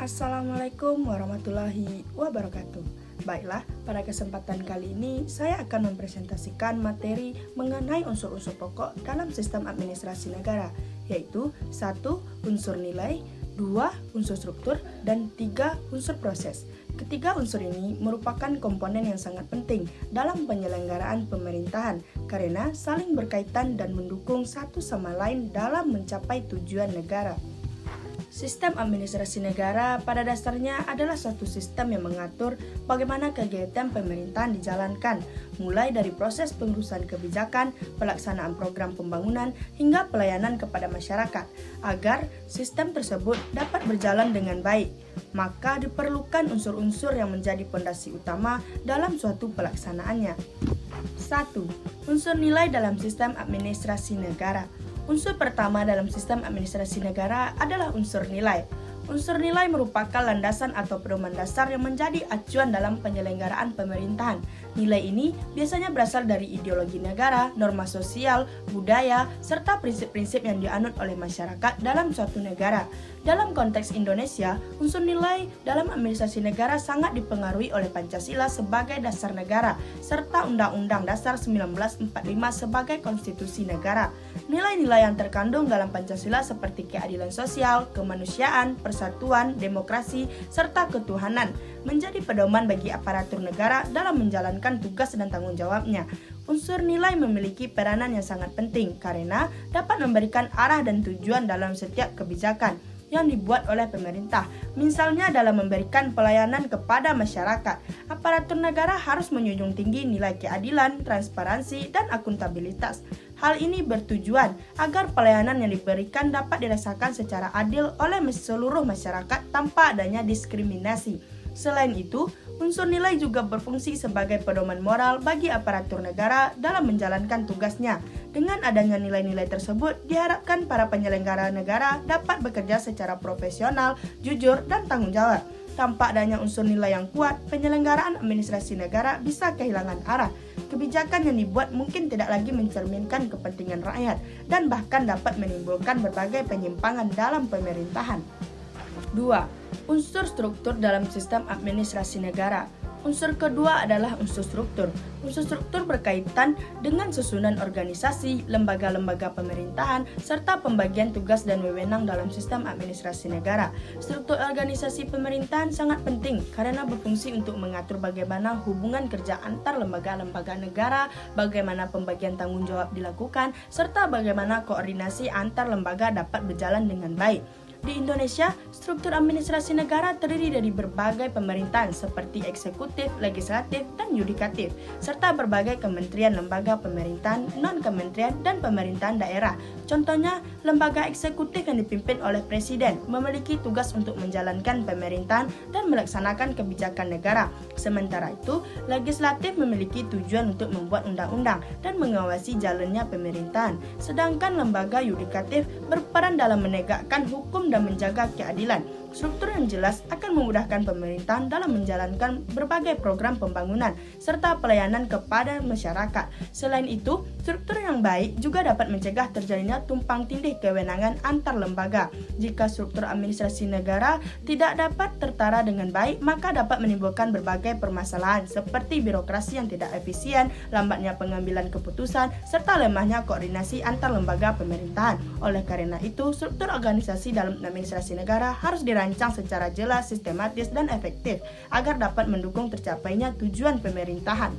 Assalamualaikum warahmatullahi wabarakatuh. Baiklah, pada kesempatan kali ini saya akan mempresentasikan materi mengenai unsur-unsur pokok dalam sistem administrasi negara, yaitu 1. Unsur nilai, 2. Unsur struktur, dan 3. Unsur proses. Ketiga unsur ini merupakan komponen yang sangat penting dalam penyelenggaraan pemerintahan karena saling berkaitan dan mendukung satu sama lain dalam mencapai tujuan negara. Sistem administrasi negara pada dasarnya adalah suatu sistem yang mengatur bagaimana kegiatan pemerintahan dijalankan, mulai dari proses pengurusan kebijakan, pelaksanaan program pembangunan, hingga pelayanan kepada masyarakat. Agar sistem tersebut dapat berjalan dengan baik, maka diperlukan unsur-unsur yang menjadi fondasi utama dalam suatu pelaksanaannya. 1. Unsur nilai dalam sistem administrasi negara. Unsur pertama dalam sistem administrasi negara adalah unsur nilai. Unsur nilai merupakan landasan atau pedoman dasar yang menjadi acuan dalam penyelenggaraan pemerintahan. Nilai ini biasanya berasal dari ideologi negara, norma sosial, budaya, serta prinsip-prinsip yang dianut oleh masyarakat dalam suatu negara. Dalam konteks Indonesia, unsur nilai dalam administrasi negara sangat dipengaruhi oleh Pancasila sebagai dasar negara, serta Undang-Undang Dasar 1945 sebagai konstitusi negara. Nilai-nilai yang terkandung dalam Pancasila seperti keadilan sosial, kemanusiaan, persatuan, demokrasi, serta ketuhanan menjadi pedoman bagi aparatur negara dalam menjalankan tugas dan tanggung jawabnya. Unsur nilai memiliki peranan yang sangat penting karena dapat memberikan arah dan tujuan dalam setiap kebijakan yang dibuat oleh pemerintah. Misalnya dalam memberikan pelayanan kepada masyarakat, aparatur negara harus menjunjung tinggi nilai keadilan, transparansi, dan akuntabilitas. Hal ini bertujuan agar pelayanan yang diberikan dapat dirasakan secara adil oleh seluruh masyarakat tanpa adanya diskriminasi. Selain itu, unsur nilai juga berfungsi sebagai pedoman moral bagi aparatur negara dalam menjalankan tugasnya. Dengan adanya nilai-nilai tersebut, diharapkan para penyelenggara negara dapat bekerja secara profesional, jujur, dan tanggung jawab. Tanpa adanya unsur nilai yang kuat, penyelenggaraan administrasi negara bisa kehilangan arah. Kebijakan yang dibuat mungkin tidak lagi mencerminkan kepentingan rakyat dan bahkan dapat menimbulkan berbagai penyimpangan dalam pemerintahan. 2. Unsur struktur dalam sistem administrasi negara. Unsur kedua adalah unsur struktur. Unsur struktur berkaitan dengan susunan organisasi, lembaga-lembaga pemerintahan, serta pembagian tugas dan wewenang dalam sistem administrasi negara. Struktur organisasi pemerintahan sangat penting karena berfungsi untuk mengatur bagaimana hubungan kerja antar lembaga-lembaga negara, bagaimana pembagian tanggung jawab dilakukan, serta bagaimana koordinasi antar lembaga dapat berjalan dengan baik. Di Indonesia, struktur administrasi negara terdiri dari berbagai pemerintahan seperti eksekutif, legislatif, dan yudikatif, serta berbagai kementerian lembaga pemerintahan, non-kementerian, dan pemerintahan daerah. Contohnya, lembaga eksekutif yang dipimpin oleh presiden memiliki tugas untuk menjalankan pemerintahan dan melaksanakan kebijakan negara. Sementara itu, legislatif memiliki tujuan untuk membuat undang-undang dan mengawasi jalannya pemerintahan. Sedangkan lembaga yudikatif berperan dalam menegakkan hukum dan menjaga keadilan. Struktur yang jelas akan memudahkan pemerintahan dalam menjalankan berbagai program pembangunan serta pelayanan kepada masyarakat. Selain itu, struktur yang baik juga dapat mencegah terjadinya tumpang tindih kewenangan antar lembaga. Jika struktur administrasi negara tidak dapat tertara dengan baik, maka dapat menimbulkan berbagai permasalahan seperti birokrasi yang tidak efisien, lambatnya pengambilan keputusan, serta lemahnya koordinasi antar lembaga pemerintahan. Oleh karena itu, struktur organisasi dalam administrasi negara harus dirancang secara jelas, sistematis, dan efektif agar dapat mendukung tercapainya tujuan pemerintahan.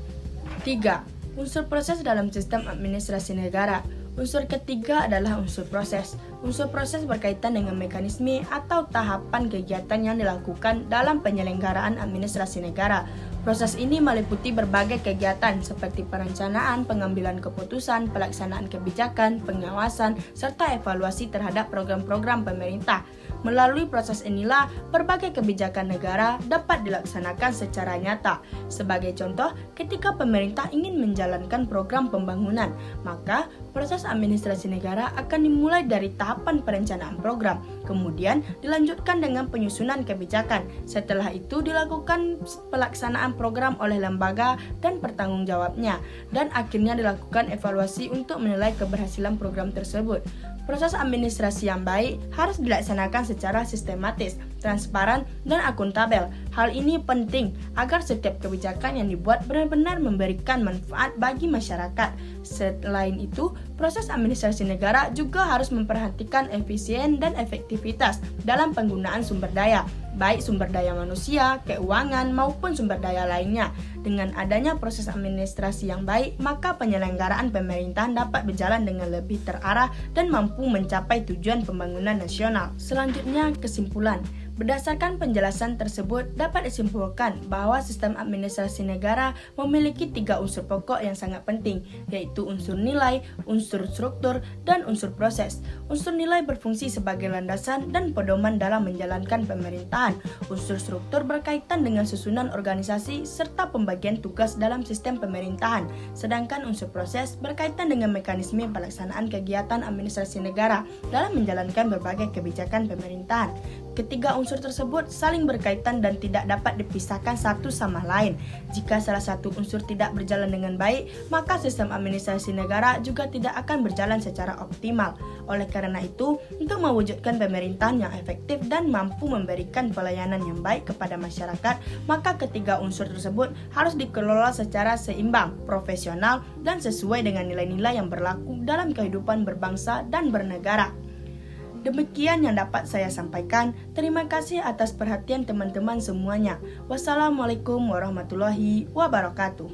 3. Unsur proses dalam sistem administrasi negara. Unsur ketiga adalah unsur proses. Unsur proses berkaitan dengan mekanisme atau tahapan kegiatan yang dilakukan dalam penyelenggaraan administrasi negara. Proses ini meliputi berbagai kegiatan seperti perencanaan, pengambilan keputusan, pelaksanaan kebijakan, pengawasan, serta evaluasi terhadap program-program pemerintah. Melalui proses inilah, berbagai kebijakan negara dapat dilaksanakan secara nyata. Sebagai contoh, ketika pemerintah ingin menjalankan program pembangunan, maka proses administrasi negara akan dimulai dari tahapan perencanaan program, kemudian dilanjutkan dengan penyusunan kebijakan. Setelah itu dilakukan pelaksanaan program oleh lembaga dan pertanggungjawabnya, dan akhirnya dilakukan evaluasi untuk menilai keberhasilan program tersebut. Proses administrasi yang baik harus dilaksanakan secara sistematis, transparan, dan akuntabel. Hal ini penting agar setiap kebijakan yang dibuat benar-benar memberikan manfaat bagi masyarakat. Selain itu, proses administrasi negara juga harus memperhatikan efisien dan efektivitas dalam penggunaan sumber daya, baik sumber daya manusia, keuangan, maupun sumber daya lainnya. Dengan adanya proses administrasi yang baik, maka penyelenggaraan pemerintahan dapat berjalan dengan lebih terarah dan mampu mencapai tujuan pembangunan nasional. Selanjutnya, kesimpulan. Berdasarkan penjelasan tersebut, dapat disimpulkan bahwa sistem administrasi negara memiliki 3 unsur pokok yang sangat penting, yaitu unsur nilai, unsur struktur, dan unsur proses. Unsur nilai berfungsi sebagai landasan dan pedoman dalam menjalankan pemerintahan. Unsur struktur berkaitan dengan susunan organisasi serta pembagian tugas dalam sistem pemerintahan, sedangkan unsur proses berkaitan dengan mekanisme pelaksanaan kegiatan administrasi negara dalam menjalankan berbagai kebijakan pemerintahan. Ketiga unsur tersebut saling berkaitan dan tidak dapat dipisahkan satu sama lain. Jika salah satu unsur tidak berjalan dengan baik, maka sistem administrasi negara juga tidak akan berjalan secara optimal. Oleh karena itu, untuk mewujudkan pemerintahan yang efektif dan mampu memberikan pelayanan yang baik kepada masyarakat, maka ketiga unsur tersebut harus dikelola secara seimbang, profesional, dan sesuai dengan nilai-nilai yang berlaku dalam kehidupan berbangsa dan bernegara. Demikian yang dapat saya sampaikan. Terima kasih atas perhatian teman-teman semuanya. Wassalamualaikum warahmatullahi wabarakatuh.